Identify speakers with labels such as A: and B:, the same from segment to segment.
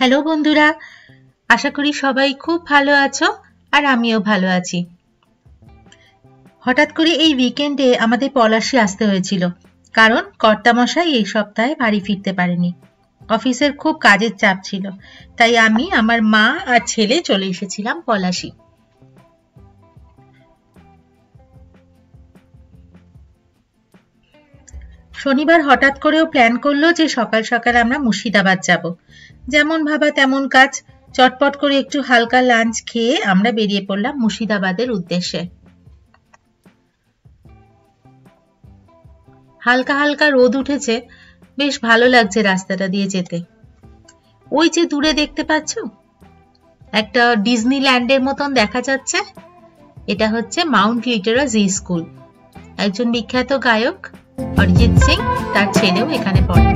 A: Hello বন্ধুরা, আশা করি সবাই খুব ভালো আছো আর আমিও ভালো আছি। হঠাৎ করে এই উইকেন্ডে আমাদের পলাশী আসতে হয়েছিল, কারণ কর্তামশাই এই সপ্তাহে বাড়ি ফিরতে পারেনি। অফিসের খুব কাজের চাপ ছিল, তাই আমি, আমার মা আর ছেলে চলে এসেছিলাম পলাশী। শনিবার হঠাৎ করেও প্ল্যান করলো যে সকাল সকাল আমরা মুর্শিদাবাদ যাব। যেমন ভাবা তেমন কাজ, চটপট করে একটু হালকা লাঞ্চ খেয়ে আমরা বেরিয়ে পড়লাম মুর্শিদাবাদের উদ্দেশ্যে। হালকা হালকা রোদ উঠেছে, বেশ ভালো লাগছে রাস্তাটা দিয়ে যেতে। ওই যে দূরে দেখতে পাচ্ছ, একটা ডিজনিল্যান্ডের মতন দেখা যাচ্ছে, এটা হচ্ছে মাউন্ট লিটরা জি স্কুল। একজন বিখ্যাত গায়ক অরিজিৎ সিং, তার ছেলেও এখানে পড়ে।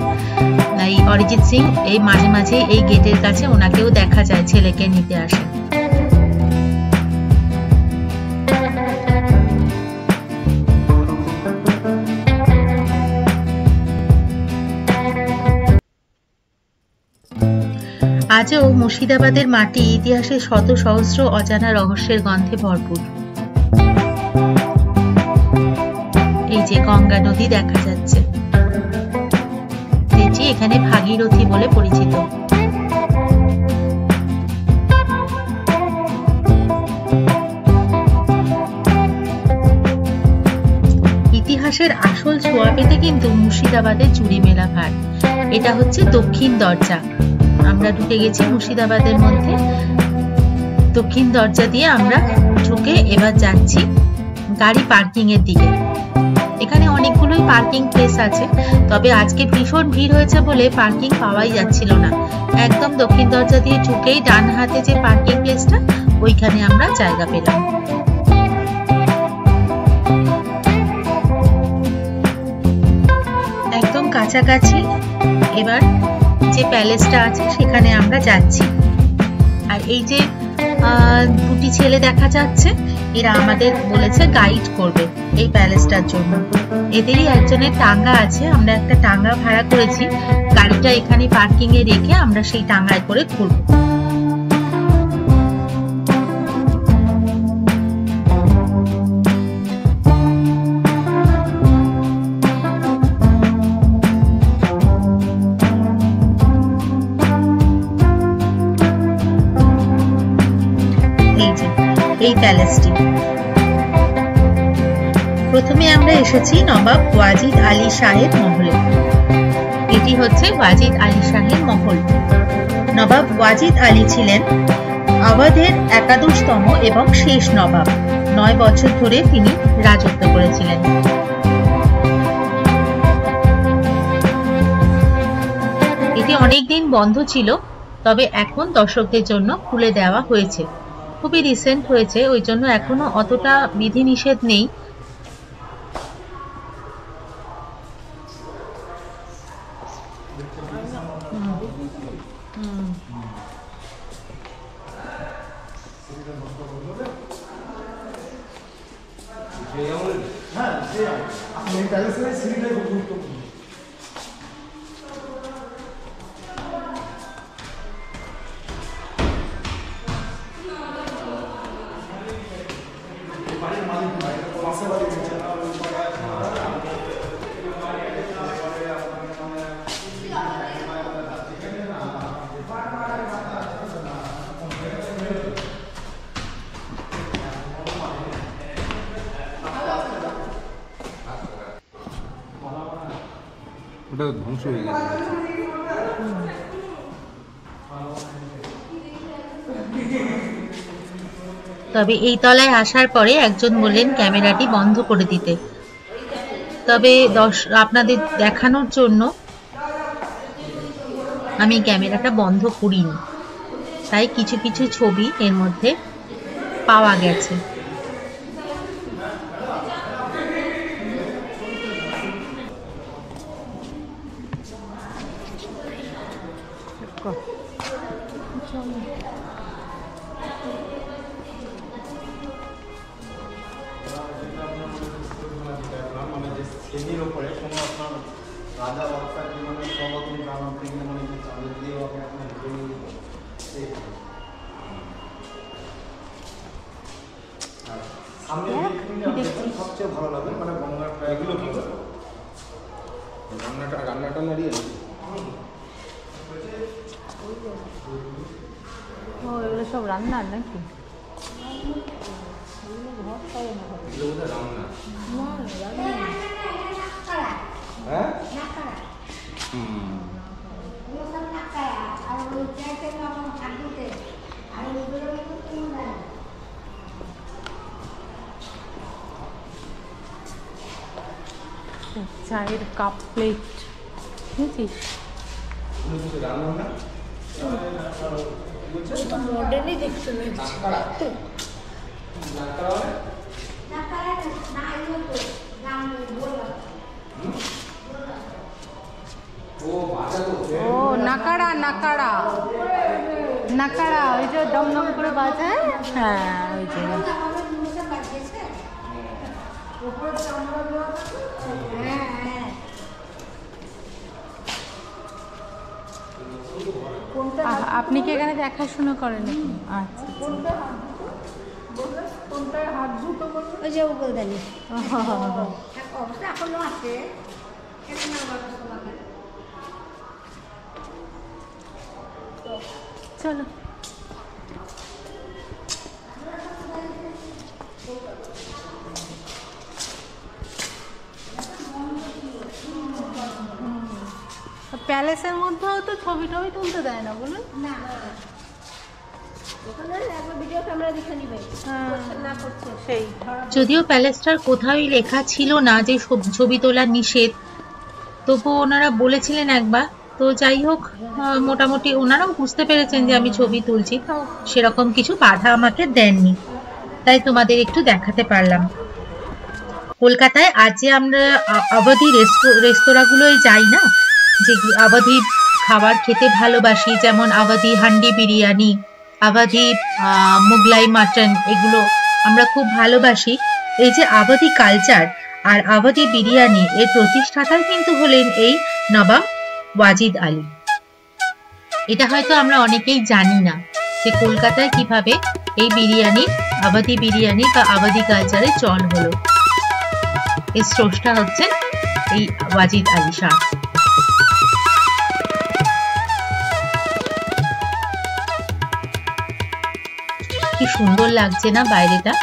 A: তাই অরিজিৎ সিং এই মাঝে মাঝে এই গেটের কাছে ওনাকেও দেখা যায়, ছেলেকে নিতে আসে। আজও মুর্শিদাবাদের মাটি ইতিহাসের শত সহস্র অজানা রহস্যের গন্ধে ভরপুর। এই যে গঙ্গা নদী দেখা যাচ্ছে, যেটি এখানে ভাগীরথী বলে পরিচিত। ইতিহাসের আসল ছোঁয়া পেতে কিন্তু মুর্শিদাবাদের জুড়ি মেলা ভার। এটা হচ্ছে দক্ষিণ দরজা। আমরা ঢুকে গেছি মুর্শিদাবাদের মধ্যে। দক্ষিণ দরজা দিয়ে আমরা ঢুকে এবার যাচ্ছি গাড়ি পার্কিং এর দিকে। এখানে অনেকগুলোই পার্কিং প্লেস আছে, তবে আজকে ভীষণ ভিড় হয়েছে বলে পার্কিং পাওয়াই যাচ্ছিল না। একদম দক্ষিণ দরজা দিয়ে ঢুকেই ডান হাতে যে পার্কিং প্লেসটা, ওইখানে আমরা জায়গা পেলাম। একদম কাছাকাছি এবার যে প্যালেসটা আছে সেখানে আমরা যাচ্ছি। আর এই যে দুটি ছেলে দেখা যাচ্ছে, এরা আমাদের বলেছে গাইড করবে এই প্যালেসটার জন্য। এদেরই একজনের টাঙ্গা আছে, আমরা একটা টাঙ্গা ভাড়া করেছি। গাড়িটা এখানে পার্কিং এ রেখে আমরা সেই টাঙ্গায় করে ঘুরবো। এই প্যালেসটি, প্রথমে আমরা এসেছি নবাব ওয়াজিদ আলী শাহের মহলে। এটি হচ্ছে ওয়াজিদ আলী শাহের মহল। নবাব ওয়াজিদ আলী ছিলেন আওয়াধের একাদশতম এবং শেষ নবাব। 9 বছর ধরে তিনি রাজত্ব করেছিলেন। এটি অনেকদিন বন্ধ ছিল, তবে এখন দর্শকদের জন্য খুলে দেওয়া হয়েছে। খুবই রিসেন্ট হয়েছে, ওই জন্য এখনো অতটা বিধিনিষেধ নেই।
B: ওটা ধ্বংস হয়ে গেছে।
A: তবে এই তলায় আসার পরে একজন বললেন ক্যামেরাটি বন্ধ করে দিতে। তবে আপনাদের দেখানোর জন্য আমি ক্যামেরাটা বন্ধ করিনি, তাই কিছু কিছু ছবি এর মধ্যে পাওয়া গেছে।
C: শ্রেণীর ওপরে কোনো আপনার রাজা বাদশাহ জীবনের সমাগম গ্রাম থেকে মনে হচ্ছে চাঁদের দিয়েও আপনি সামনে সবচেয়ে ভালো লাগে মানে গঙ্গার
B: এগুলো কি রান্নাটা নাড়িয়ে
A: ও এগুলো সব রান্নার নাকি?
B: এগুলো বোধহয় রান্না। হ্যাঁ
A: চায়ের কাপ প্লেট বুঝছিস?
B: রান্না না
D: মডেলই দেখতে লাগছে ও নাকাড়া নাকাড়া নাকাড়া ওই যে দমদম করে বাজায়। হ্যাঁ ওই যে আপনি কি এখানে দেখাশোনা করেন? আচ্ছা ওই যে উগলদানি অবস্থা এখনো আছে। চলো প্যালেসের মধ্যেও তো ছবি টবি তুলতে দেয় না বলুন না। যদিও প্যালেসটার কোথাওই লেখা ছিল না যে ছবি তোলা নিষেধ, তবুও ওনারা বলেছিলেন একবার। তো যাই হোক, মোটামুটি ওনারাও বুঝতে পেরেছেন যে আমি ছবি তুলছি, তো সেরকম কিছু বাধা আমাকে দেননি, তাই তোমাদের একটু দেখাতে পারলাম। কলকাতায় আজ যে আমরা অবধি রেস্তোরাঁগুলোয় যাই না, যে অবধি খাবার খেতে ভালোবাসি, যেমন অবধি হান্ডি বিরিয়ানি, অবধি মুগলাই মাটন, এগুলো আমরা খুব ভালোবাসি। এই যে অবধি কালচার আর অবধি বিরিয়ানি, এর প্রতিষ্ঠাতাই কিন্তু হলেন এই নবাব ওয়াজিদ আলী। এটা হয়তো আমরা অনেকেই জানি না যে কলকাতায় কিভাবে এই বিরিয়ানি, অবধি বিরিয়ানি বা অবধি কালচারে চল হলো। এর স্রষ্টা হচ্ছেন এই ওয়াজিদ আলী শাহ। কি সুন্দর লাগছে না বাইরেটা?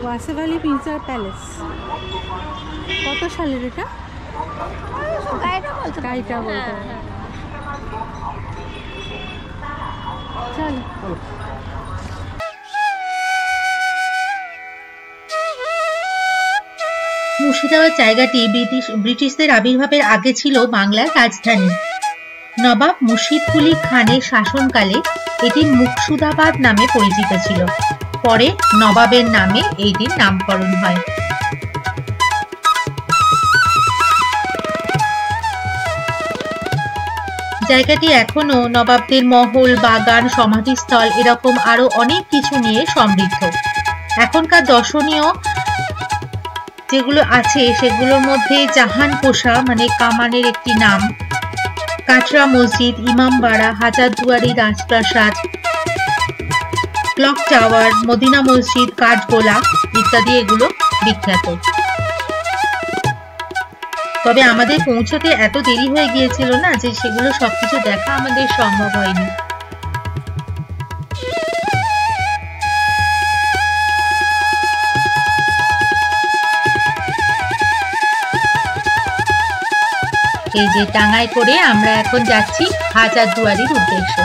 D: ওয়াসেওয়ালি মির্জা প্যালেস। কত সালের এটা? গাড়িটা বলতে চল। মুর্শিদাবাদ জায়গাটি ব্রিটিশদের আবির্ভাবের আগে ছিল বাংলার রাজধানী। নবাব মুর্শিদ কুলি খানের শাসনকালে এটি মুকসুদাবাদ নামে পরিচিত ছিল। পরে নবাবের নামে এইটির নামকরণ হয়। জায়গাটি এখনো নবাবদের মহল, বাগান, সমাধিস্থল এরকম আরো অনেক কিছু নিয়ে সমৃদ্ধ। এখনকার দর্শনীয় যেগুলো আছে সেগুলোর মধ্যে জাহানপোষা মানে কামানের একটি নাম, কাটরা মসজিদ, ইমামবাড়া, হাজারদুয়ারি রাজপ্রাসাদ, ক্লক টাওয়ার, মদিনা মসজিদ, কাঠগোলা ইত্যাদি এগুলো বিখ্যাত। তবে আমাদের পৌঁছতে এত দেরি হয়ে গিয়েছিল না যে সেগুলো সবকিছু দেখা আমাদের সম্ভব হয়নি। এই যে টাঙ্গায় করে আমরা এখন যাচ্ছি হাজারদুয়ারির উদ্দেশ্যে।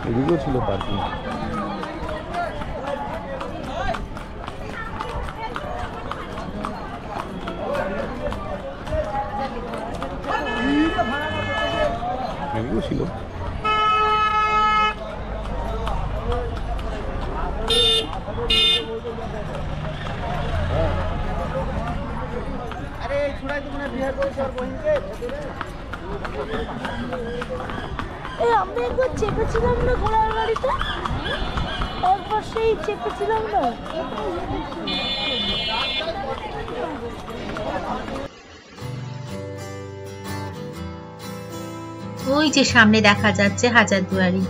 B: এদিকেও ছিল পার্কিং।
E: আমরা একবার চেপেছিলাম না ঘোড়ার গাড়িতে, একবার সেই চেপেছিলাম না।
A: ওই যে সামনে দেখা যাচ্ছে হাজারদুয়ারি।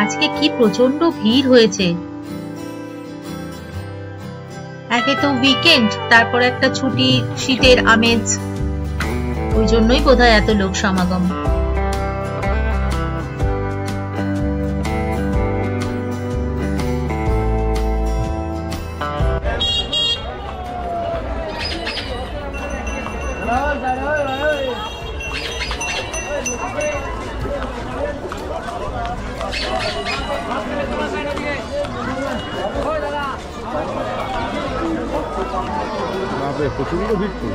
A: আজকে কি প্রচন্ড ভিড় হয়েছে। একে তো উইকেন্ড, তারপর একটা ছুটি, শীতের আমেজ, ওই জন্যই বোধহয় এত লোক সমাগম।
B: প্রচন্ড ভিড় তো।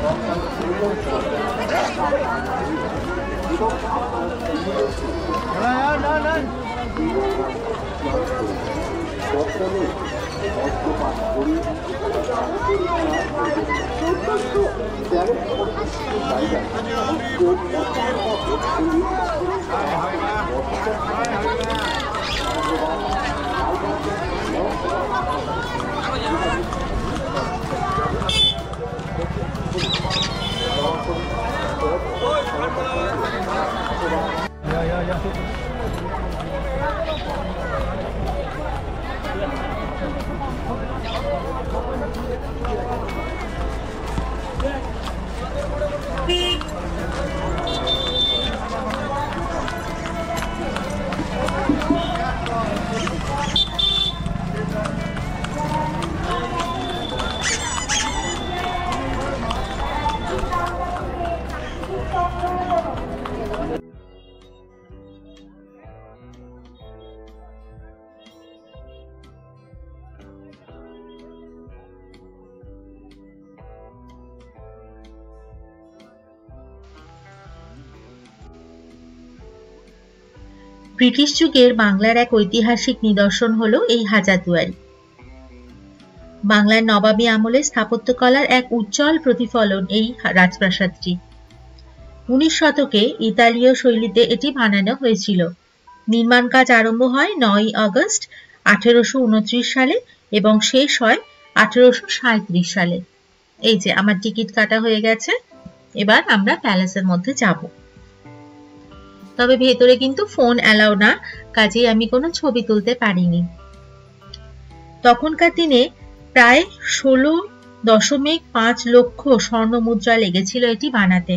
A: ব্রিটিশ যুগের বাংলার এক ঐতিহাসিক নিদর্শন হলো এই হাজারদুয়ারি। বাংলার নবাবী আমলে স্থাপত্যকলার এক উজ্জ্বল প্রতিফলন এই রাজপ্রাসাদটি। 19 শতকে ইতালীয় শৈলীতে এটি বানানো হয়েছিল। নির্মাণ কাজ আরম্ভ হয় 9 আগস্ট 1829 সালে এবং শেষ হয় 1837 সালে। এই যে আমার টিকিট কাটা হয়ে গেছে, এবার আমরা প্যালেসের মধ্যে যাব। তবে ভেতরে কিন্তু ফোন অ্যালাউ না, কাজেই আমি কোনো ছবি তুলতে পারিনি। তখনকার দিনে প্রায় 16.5 লক্ষ স্বর্ণ মুদ্রা লেগেছিল এটি বানাতে।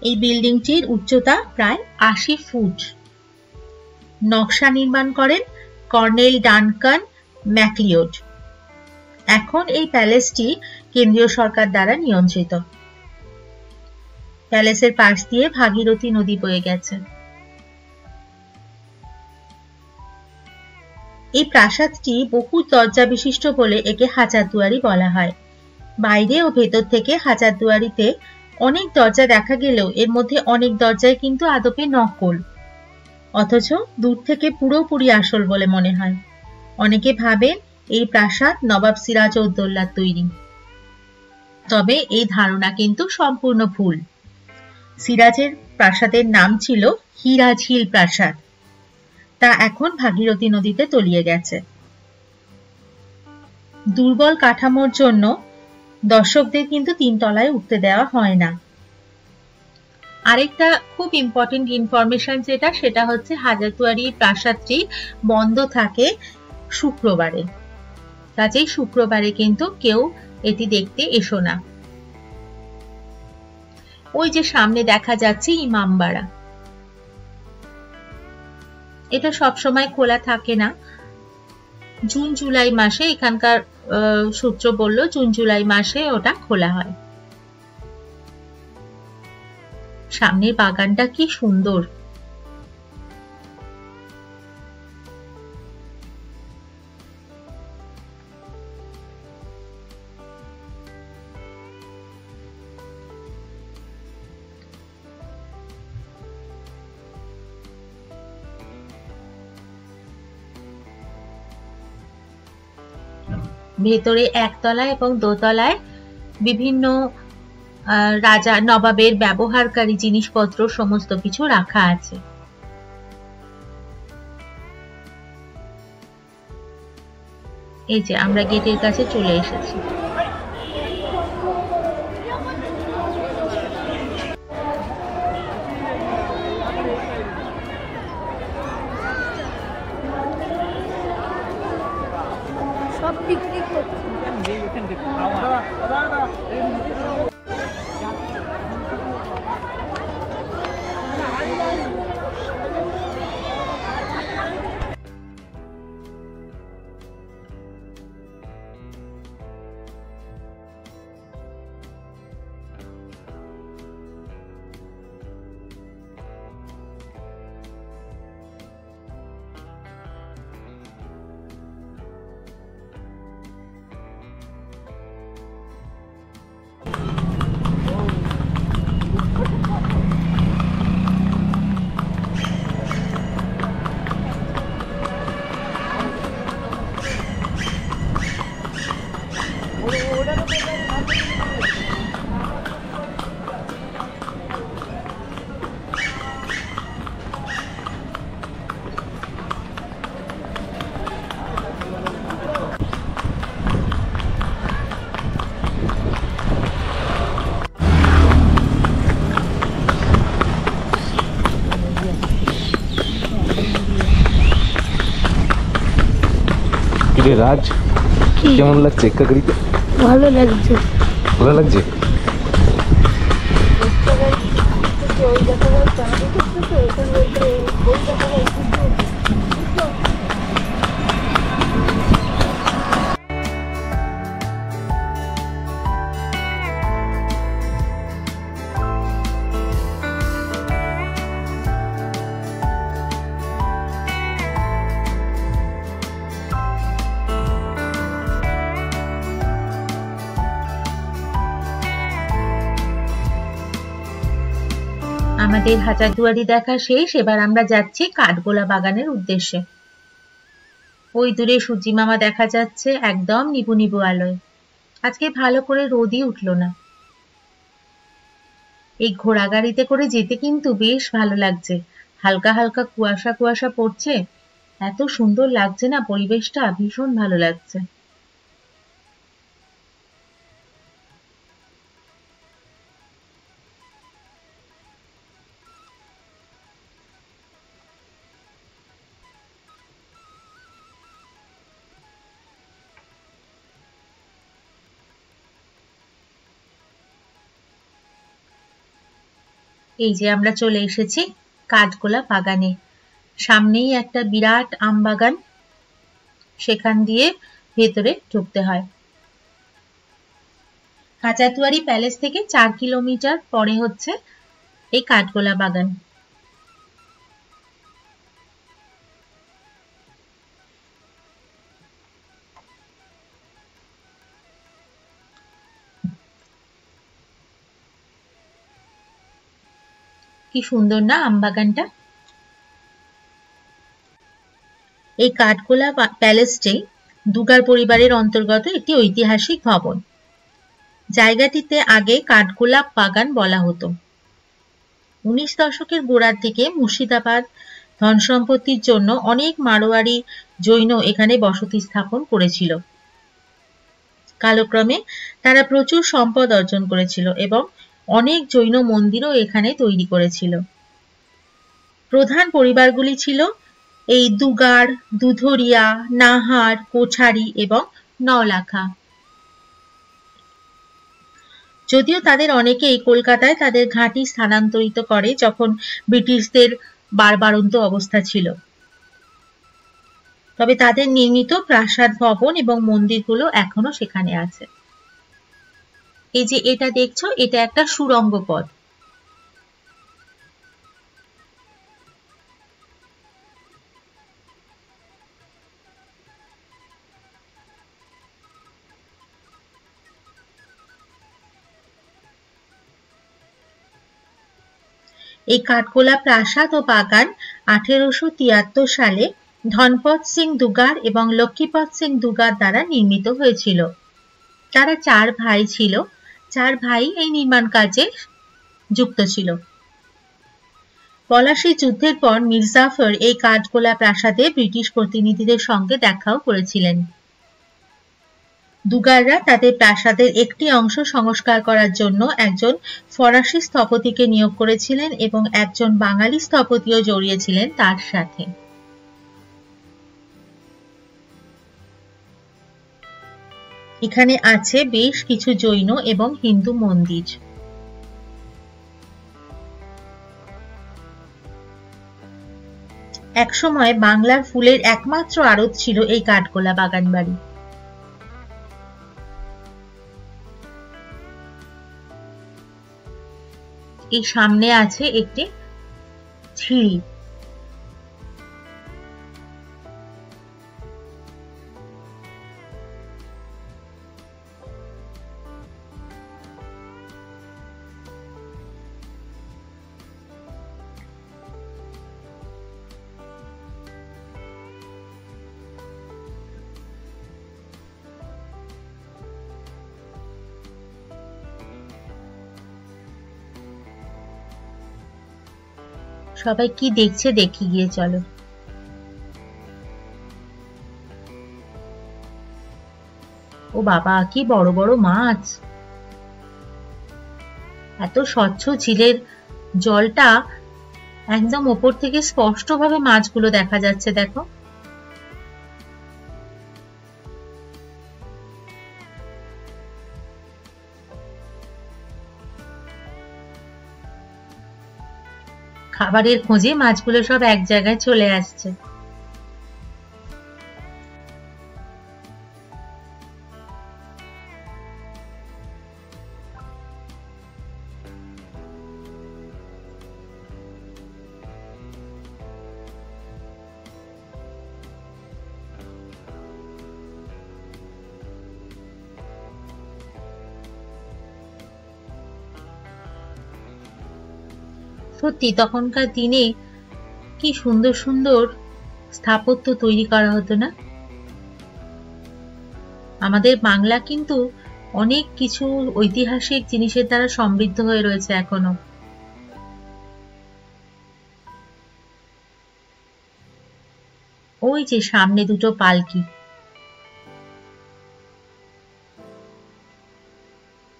A: এই বিল্ডিংটির উচ্চতা প্রায় 80 ফুট। নকশা নির্মাণ করেন কর্নেল ডানকান ম্যাকলিওড। এখন এই প্যালেসটি কেন্দ্রীয় সরকার দ্বারা নিয়ন্ত্রিত। প্যালেসের পাশ দিয়ে ভাগীরথী নদী বয়ে গেছে। এই প্রাসাদটি বহু দরজা বিশিষ্ট বলে একে হাজারদুয়ারি বলা হয়। বাইরে ও ভেতর থেকে হাজারদুয়ারিতে অনেক দরজা দেখা গেলেও এর মধ্যে অনেক দরজায় কিন্তু আদপে নকল, অথচ দূর থেকে পুরোপুরি আসল বলে মনে হয়। অনেকে ভাবেন এই প্রাসাদ নবাব সিরাজউদ্দৌলার তৈরি, তবে এই ধারণা কিন্তু সম্পূর্ণ ভুল। সিরাজের প্রাসাদের নাম ছিল হীরাঝিল প্রাসাদ, তা এখন ভাগীরথী নদীতে তলিয়ে গেছে। দুর্বল কাঠামোর জন্য দর্শকদের কিন্তু 3 তলায় উঠতে দেওয়া হয় না। আরেকটা খুব ইম্পর্টেন্ট ইনফরমেশন সেটা হচ্ছে হাজারদুয়ারি প্রাসাদটি বন্ধ থাকে শুক্রবারে, কাজেই শুক্রবারে কিন্তু কেউ এটি দেখতে এসো না। ওই যে সামনে দেখা যাচ্ছে ইমামবাড়া, এটা সব সময় খোলা থাকে না। জুন জুলাই মাসে, এখানকার সূত্র বলল জুন জুলাই মাসে ওটা খোলা হয়। সামনের বাগানটা কি সুন্দর। ভেতরে একতলায় এবং দোতলায় বিভিন্ন রাজা নবাবের ব্যবহারকারী জিনিসপত্র সমস্ত কিছু রাখা আছে। এই যে আমরা গেটের কাছে চলে এসেছি।
E: সব পিকনিক করছে।
B: রাজ কেমন লাগছে একাগরিতে?
E: ভালো লাগছে।
B: ভালো লাগছে?
A: আমাদের হাজারদুয়ারি দেখা শেষ। এবার আমরা যাচ্ছি কাঠগোলা বাগানের উদ্দেশ্যে। ওই দূরে সূর্যি মামা দেখা যাচ্ছে একদম নিবু নিবু আলোয়। আজকে ভালো করে রোদই উঠলো না। এই ঘোড়া গাড়িতে করে যেতে কিন্তু বেশ ভালো লাগছে। হালকা হালকা কুয়াশা কুয়াশা পড়ছে, এত সুন্দর লাগছে না পরিবেশটা, ভীষণ ভালো লাগছে। এই যে আমরা চলে এসেছি কাঠগোলা বাগানে। সামনেই একটা বিরাট আম বাগান, সেখান দিয়ে ভেতরে ঢুকতে হয়। হাজারদুয়ারি প্যালেস থেকে 4 কিলোমিটার পরে হচ্ছে এই কাঠগোলা বাগান। কি সুন্দর না আমবাগানটা। এই কাঠগোলা প্যালেসটি দুগার পরিবারের অন্তর্গত একটি ঐতিহাসিক ভবন। জায়গাটিতে আগে কাঠগোলাপ বাগান বলা হতো। 19 দশকের গোড়ার দিকে মুর্শিদাবাদ ধন সম্পত্তির জন্য অনেক মারোয়ারি জৈন এখানে বসতি স্থাপন করেছিল। কালক্রমে তারা প্রচুর সম্পদ অর্জন করেছিল এবং অনেক জৈন মন্দিরও এখানে তৈরি করেছিল। প্রধান পরিবারগুলি ছিল এই দুগার, দুধরিয়া, নাহার, কোছারি এবং নওলাখা। যদিও তাদের অনেকেই কলকাতায় তাদের ঘাঁটি স্থানান্তরিত করে যখন ব্রিটিশদের বারবারন্ত অবস্থা ছিল, তবে তাদের নির্মিত প্রাসাদ ভবন এবং মন্দিরগুলো এখনো সেখানে আছে। এই যে এটা দেখছো, এটা একটা সুড়ঙ্গ পথ। এই কাঠগোলা প্রাসাদ ও বাগান 1873 সালে ধনপত সিং দুগার এবং লক্ষ্মীপত সিং দুগার দ্বারা নির্মিত হয়েছিল। তারা 4 ভাই ছিল, 4 ভাই এই নির্মাণ কাজে যুক্ত ছিল। পলাশী যুদ্ধের পর মীর জাফর এই কাঠগোলা প্রাসাদে ব্রিটিশ প্রতিনিধিদের সঙ্গে দেখাও করেছিলেন। দুগাররা তাদের প্রাসাদের একটি অংশ সংস্কার করার জন্য একজন ফরাসি স্থপতিকে নিয়োগ করেছিলেন এবং একজন বাঙালি স্থপতিও জড়িয়েছিলেন তার সাথে। এখানে আছে বেশ কিছু জৈন এবং হিন্দু মন্দির। একসময় বাংলার ফুলের একমাত্র আড়ত ছিল এই কাঠগোলা বাগান বাড়ি। এই সামনে আছে একটি ঝিল। সবাই কি দেখছে দেখি গিয়ে চলো। ও বাবা, কি বড় বড় মাছ! এত স্বচ্ছ ঝিলের জলটা, একদম ওপর থেকে স্পষ্টভাবে মাছগুলো দেখা যাচ্ছে। দেখো, খাবারের খোঁজে মাছগুলো সব এক জায়গায় চলে আসছে। সত্যি তখনকার দিনে কি সুন্দর সুন্দর স্থাপত্য তৈরি করা হতো না? আমাদের বাংলা কিন্তু অনেক কিছু ঐতিহাসিক জিনিসের দ্বারা সমৃদ্ধ হয়ে রয়েছে এখনো। ওই যে সামনে দুটো পালকি,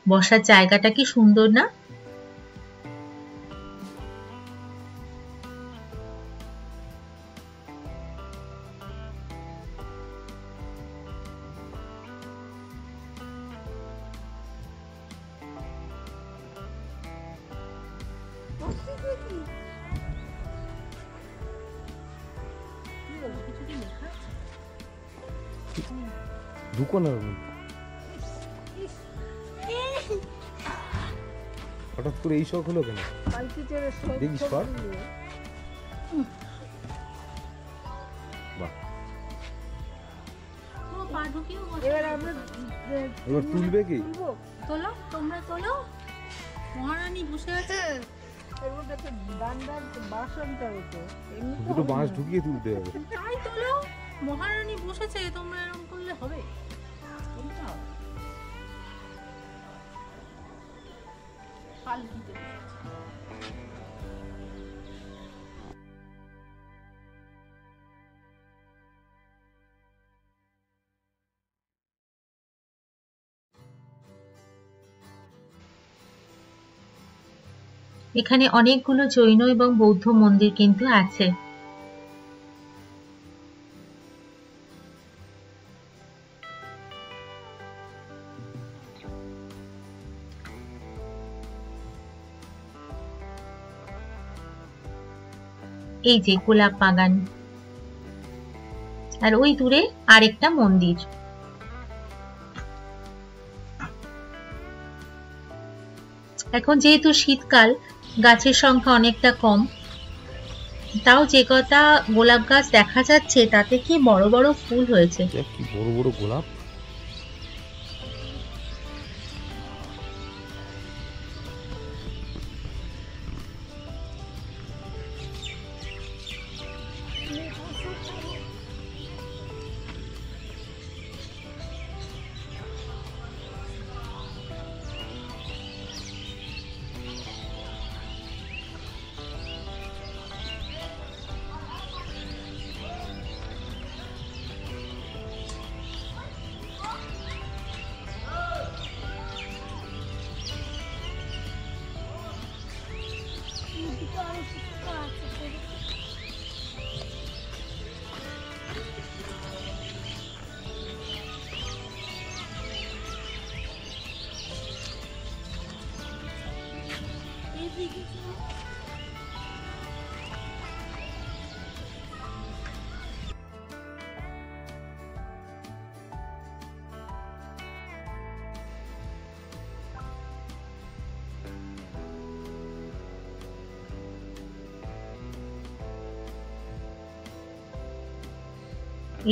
A: বসার জায়গাটা কি সুন্দর না?
B: ঢুকো না, হঠাৎ করে এই শখ হলো কেন? দেখি সর। এবার তুলবে কি?
D: তোলো, তোমরা তোলো। মহারানী বসে আছে,
B: দুটো বাঁশ ঢুকিয়ে তুলতে হবে।
D: তাই তোলো, মহারানী বসেছে, তোমরা এরকম করলে হবে? পালকিতে
A: এখানে অনেকগুলো জৈন এবং বৌদ্ধ মন্দির কিন্তু আছে। এই যে গোলাপ বাগান, আর ওই দূরে আরেকটা মন্দির। এখন যেহেতু শীতকাল, গাছের সংখ্যা অনেকটা কম, তাও যে কটা গোলাপ গাছ দেখা যাচ্ছে তাতে কি বড় বড় ফুল হয়েছে।
B: কি বড় বড় গোলাপ!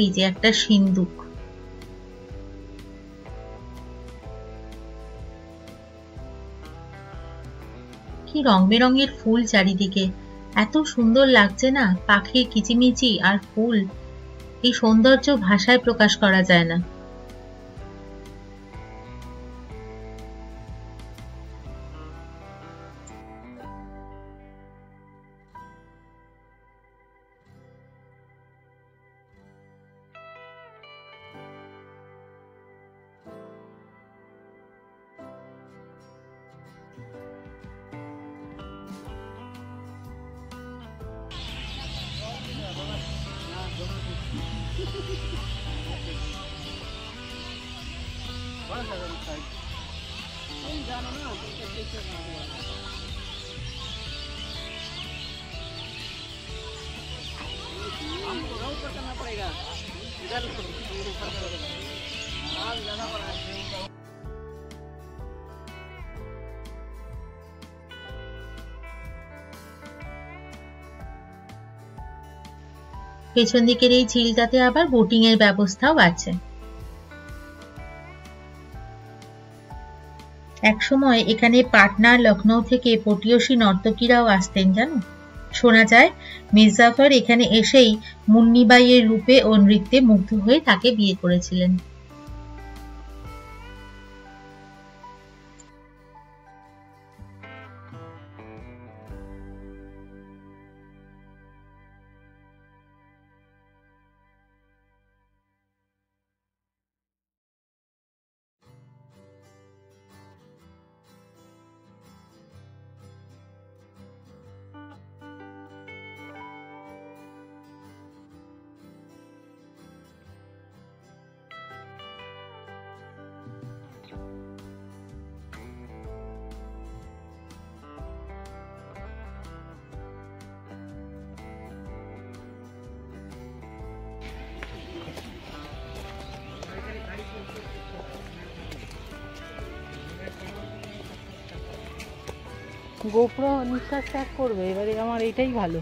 A: এই যে একটা সিন্দুক, কি রং বেরঙের ফুল চারিদিকে, এত সুন্দর লাগছে না, পাখির কিচিমিচি আর ফুল, এই সৌন্দর্য ভাষায় প্রকাশ করা যায় না। পেছন দিকের এই ঝিলটাতে আবার বোটিং এর ব্যবস্থাও আছে। একসময় এখানে পাটনা, লখনৌ থেকে পটিয়সী নর্তকীরাও আসতেন জানো। শোনা যায় মির্জাফর এখানে এসেই মুন্নিবাইয়ের রূপে ও নৃত্যে মুগ্ধ হয়ে তাকে বিয়ে করেছিলেন।
D: গোপ্রো নিঃশ্বাস ত্যাগ করবে, এবারে আমার এইটাই ভালো।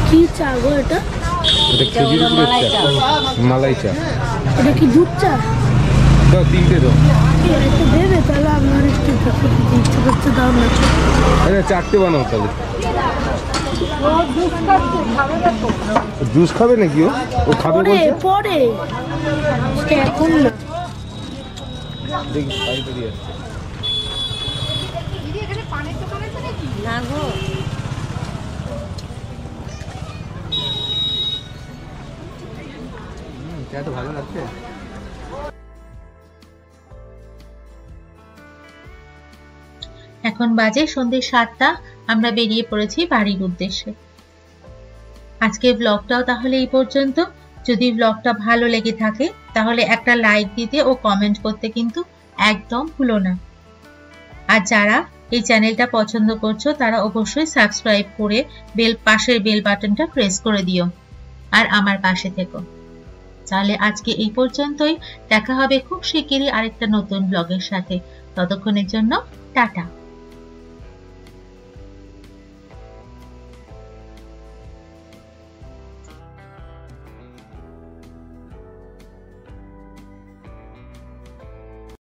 E: কি চা গো এটা?
B: মালাই চা।
E: এটা কি দুধ চা?
B: দাও, তিনটে দাও।
E: একটু দেবে তাহলে, আপনার একটু ইচ্ছে করতে দাও না।
B: আরে চারটে বানাও তাহলে। জুস খাবে নাকি? ও খাবে বলছে।
E: পরে এখন না।
B: দেখি পাইকারি আছে।
D: না গো,
B: চা তো ভালো লাগছে।
A: এখন বাজে সন্ধ্যে 7টা, আমরা বেরিয়ে পড়েছি বাড়ির উদ্দেশ্যে। আজকের ব্লগটাও তাহলে এই পর্যন্ত। যদি ব্লগটা ভালো লেগে থাকে তাহলে একটা লাইক দিতে ও কমেন্ট করতে কিন্তু একদম ভুলো না। আর যারা এই চ্যানেলটা পছন্দ করছো তারা অবশ্যই সাবস্ক্রাইব করে পাশের বেল বাটনটা প্রেস করে দিও আর আমার পাশে থেকো। তাহলে আজকে এই পর্যন্তই, দেখা হবে খুব শিগগিরই আরেকটা নতুন ব্লগের সাথে। ততক্ষণের জন্য টাটা।